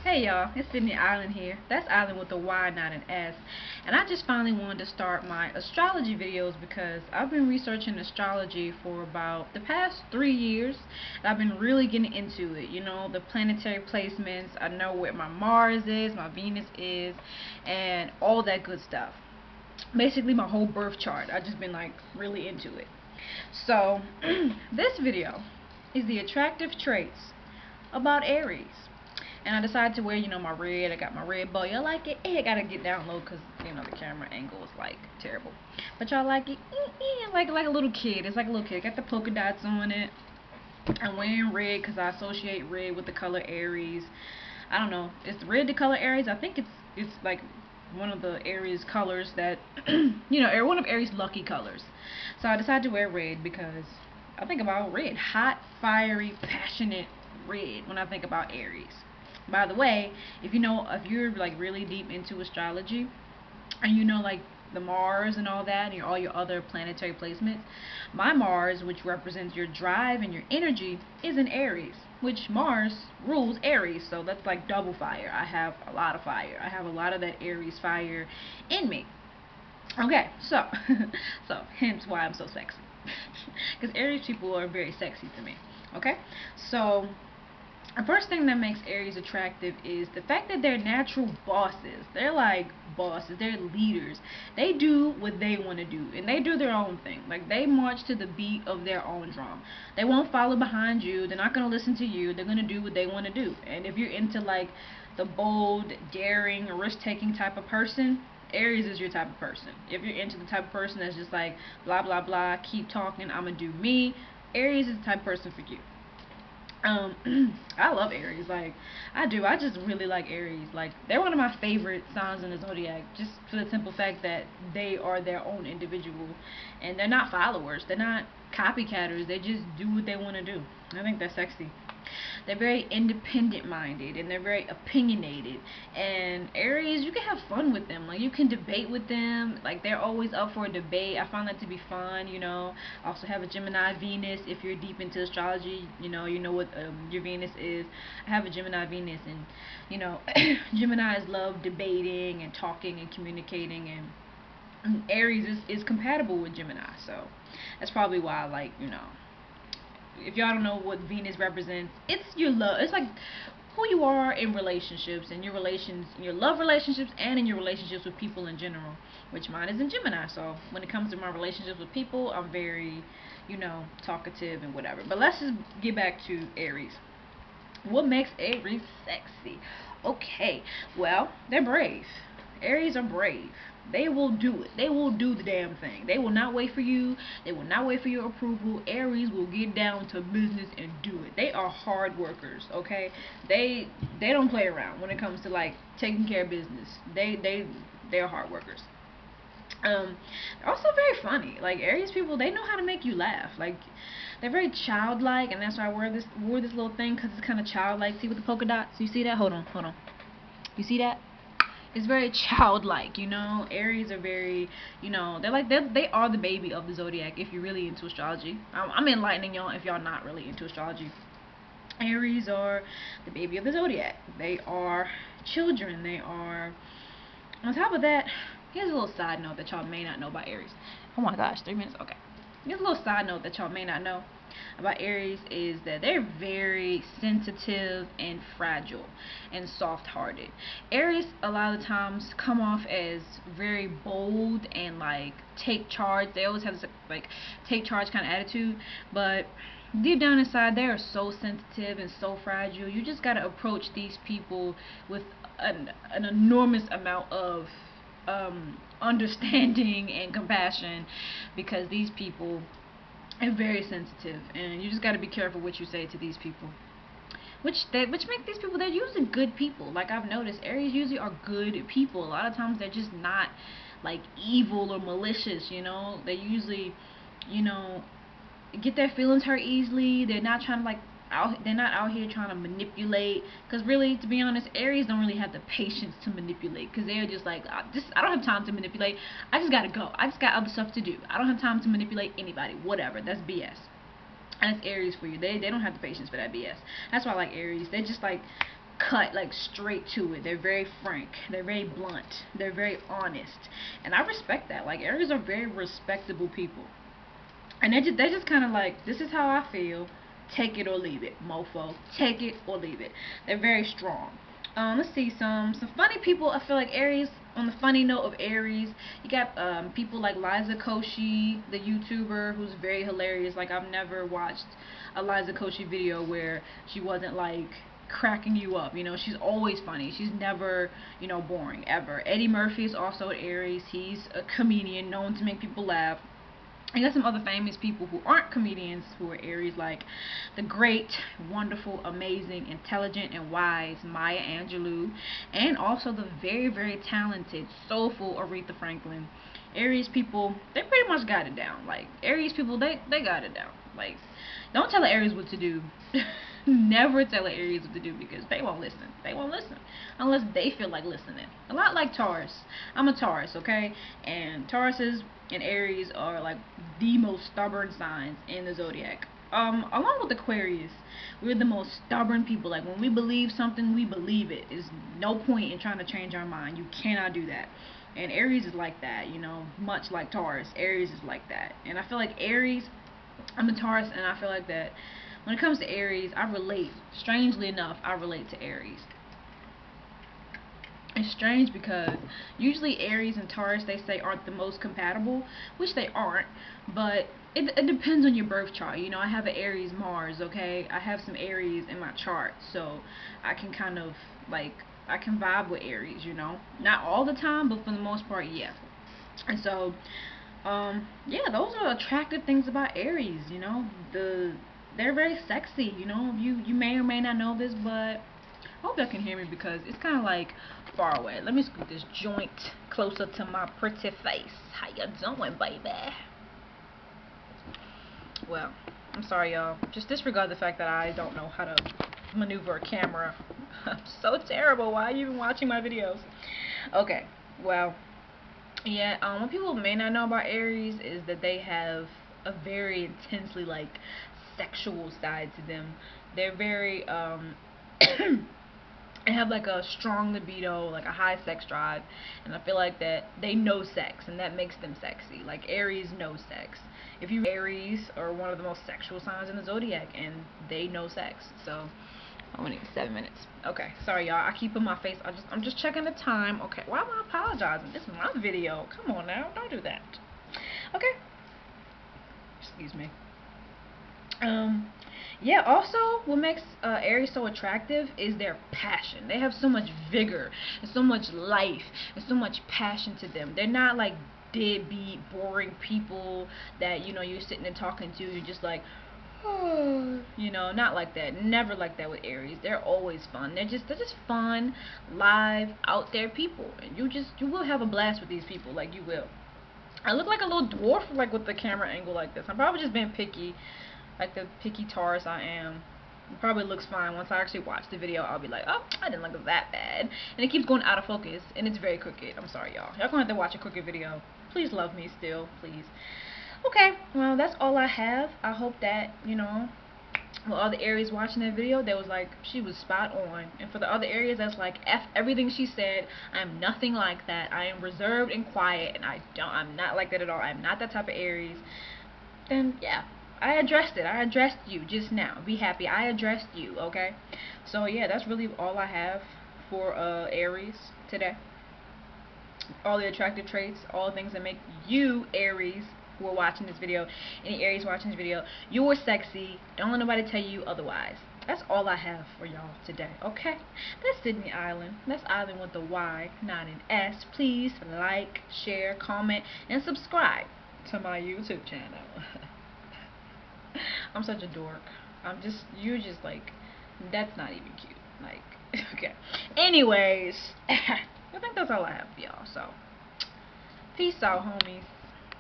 Hey y'all, it's Sidnie Iyland here. That's Island with a Y, not an S. And I just finally wanted to start my astrology videos because I've been researching astrology for about the past 3 years. And I've been really getting into it. You know, the planetary placements. I know where my Mars is, my Venus is, and all that good stuff. Basically my whole birth chart. I've just been like really into it. So, this video is the attractive traits about Aries. And I decided to wear, my red. I got my red bow. Y'all like it? I gotta get down low because, the camera angle is, like, terrible. But y'all like it? Like a little kid. It's like a little kid. Got the polka dots on it. I'm wearing red because I associate red with the color Aries. I don't know. Is red the color Aries? I think it's like one of the Aries colors that, one of Aries' lucky colors. So I decided to wear red because I think about red. Hot, fiery, passionate red when I think about Aries. By the way, if you're like really deep into astrology and like the Mars and all that and all your other planetary placements, my Mars, which represents your drive and your energy, is in Aries, which Mars rules Aries, so that's like double fire. I have a lot of fire. I have a lot of that Aries fire in me. Okay, so so hence why I'm so sexy. Because Aries people are very sexy to me. Okay, so the first thing that makes Aries attractive is the fact that they're natural bosses. They're like bosses. They're leaders. They do what they want to do, and they do their own thing. Like, they march to the beat of their own drum. They won't follow behind you. They're not going to listen to you. They're going to do what they want to do. And if you're into like the bold, daring, risk-taking type of person, Aries is your type of person. If you're into the type of person that's just like blah blah blah, keep talking, I'm gonna do me, Aries is the type of person for you. I love Aries. Like, I do. I just really like Aries. Like, they're one of my favorite signs in the zodiac, just for the simple fact that they are their own individual, and they're not followers. They're not copycatters. They just do what they want to do. I think that's sexy. They're very independent minded and they're very opinionated. And Aries, you can have fun with them. Like, you can debate with them. Like, they're always up for a debate. I find that to be fun. I also have a Gemini Venus. If you're deep into astrology, you know what your Venus is. I have a Gemini Venus, and Geminis love debating and talking and communicating, and Aries is compatible with Gemini, so that's probably why I like, if y'all don't know what Venus represents, it's your love. It's like who you are in relationships, and in your love relationships, and in your relationships with people in general. Which mine is in Gemini, so when it comes to my relationships with people, I'm very, talkative and whatever. But let's just get back to Aries. What makes Aries sexy? Okay, well, they're brave. Aries are brave. They will do it. They will do the damn thing. They will not wait for you. They will not wait for your approval. Aries will get down to business and do it. They are hard workers, okay? They don't play around when it comes to like taking care of business. They are hard workers. They're also very funny. Like, Aries people, they know how to make you laugh. Like, they're very childlike, and that's why I wore this little thing, because it's kind of childlike. See with the polka dots? You see that? Hold on. You see that? It's very childlike, Aries are very, they are the baby of the zodiac. If you're really into astrology, I'm enlightening y'all if y'all not really into astrology. Aries are the baby of the zodiac. They are children. They are, on top of that, here's a little side note that y'all may not know about Aries. Oh my gosh, 3 minutes? Okay. Here's a little side note that y'all may not know about Aries is that they're very sensitive and fragile and soft-hearted. Aries a lot of times come off as very bold and like take charge. They always have this like take charge kind of attitude, but deep down inside they are so sensitive and so fragile. You just gotta approach these people with an enormous amount of understanding and compassion, because these people are very sensitive, and you just got to be careful what you say to these people, which make these people, they're usually good people. Like, I've noticed Aries usually are good people. A lot of times they're just not like evil or malicious. They usually get their feelings hurt easily. They're not trying to like they're not out here trying to manipulate, because really, to be honest, Aries don't really have the patience to manipulate, because they're just like, I don't have time to manipulate. I just gotta go. I just got other stuff to do. I don't have time to manipulate anybody. Whatever. That's BS. That's Aries for you. They don't have the patience for that BS. That's why I like Aries. They're just like cut, like straight to it. They're very frank. They're very blunt. They're very honest, and I respect that. Like Aries are very respectable people, and they just kind of like, this is how I feel. Take it or leave it, mofo. Take it or leave it. They're very strong. Let's see, some funny people. I feel like Aries. On the funny note of Aries, you got people like Liza Koshy, the YouTuber, who's very hilarious. Like, I've never watched a Liza Koshy video where she wasn't like cracking you up. You know, she's always funny. She's never, boring ever. Eddie Murphy is also an Aries. He's a comedian known to make people laugh. You got some other famous people who aren't comedians who are Aries, like the great, wonderful, amazing, intelligent, and wise Maya Angelou, and also the very, very talented, soulful Aretha Franklin. Aries people, they pretty much got it down. Like, Aries people, they got it down. Like, don't tell an Aries what to do. Never tell an Aries what to do, because they won't listen. They won't listen unless they feel like listening. A lot like Taurus. I'm a Taurus, okay? And Tauruses and Aries are like the most stubborn signs in the zodiac. Along with Aquarius, we're the most stubborn people. Like, when we believe something, we believe it. There's no point in trying to change our mind. You cannot do that. And Aries is like that, much like Taurus. Aries is like that. And I feel like Aries, I'm a Taurus, and I feel like that when it comes to Aries, I relate. Strangely enough, I relate to Aries. It's strange because usually Aries and Taurus, they say, aren't the most compatible, which they aren't, but it depends on your birth chart. I have an Aries Mars, okay? I have some Aries in my chart, so I can kind of, like, I can vibe with Aries, Not all the time, but for the most part, yeah. And so, yeah, those are attractive things about Aries, they're very sexy, you may or may not know this, but I hope y'all can hear me because it's kind of like far away. Let me scoot this joint closer to my pretty face. How you doing, baby? Well, I'm sorry, y'all. Just disregard the fact that I don't know how to maneuver a camera. I'm so terrible. Why are you even watching my videos? Okay, well, yeah, what people may not know about Aries is that they have a very intensely, like, sexual side to them. They're very, they have like a strong libido, like a high sex drive, and I feel like that they know sex, and that makes them sexy. Like, Aries knows sex. If you Aries are one of the most sexual signs in the zodiac, and they know sex. So I'm gonna need 7 minutes. Okay, sorry y'all. I keep in my face. I'm just checking the time. Okay, why am I apologizing? This is my video. Come on now, don't do that. Okay. Excuse me. Yeah, also, what makes Aries so attractive is their passion. They have so much vigor, and so much life, and so much passion to them. They're not like deadbeat, boring people that, you're sitting and talking to, you're just like, oh, not like that. Never like that with Aries. They're always fun. They're just fun, live, out there people. And you will have a blast with these people, like, you will. I look like a little dwarf, like, with the camera angle like this. I'm probably just being picky, like the picky Taurus I am. It probably looks fine. Once I actually watch the video, I'll be like, oh, I didn't look that bad. And it keeps going out of focus, and it's very crooked. I'm sorry, y'all. Y'all gonna have to watch a crooked video. Please love me still, please. Okay, well, that's all I have. I hope that, well, all the Aries watching that video, they was like, she was spot on. And for the other Aries, that's like, F everything she said. I'm nothing like that. I am reserved and quiet, and I'm not like that at all. I'm not that type of Aries. Then, yeah, I addressed it. I addressed you just now. Be happy. I addressed you, okay? So, yeah, that's really all I have for Aries today. All the attractive traits, all the things that make you, Aries, who are watching this video, any Aries watching this video, you're sexy. Don't let nobody tell you otherwise. That's all I have for y'all today, okay? That's Sidnie Iyland. That's Island with a Y, not an S. Please like, share, comment, and subscribe to my YouTube channel. I'm such a dork. You're just like, that's not even cute. Like, okay. Anyways, I think that's all I have for y'all. So, peace out, homies.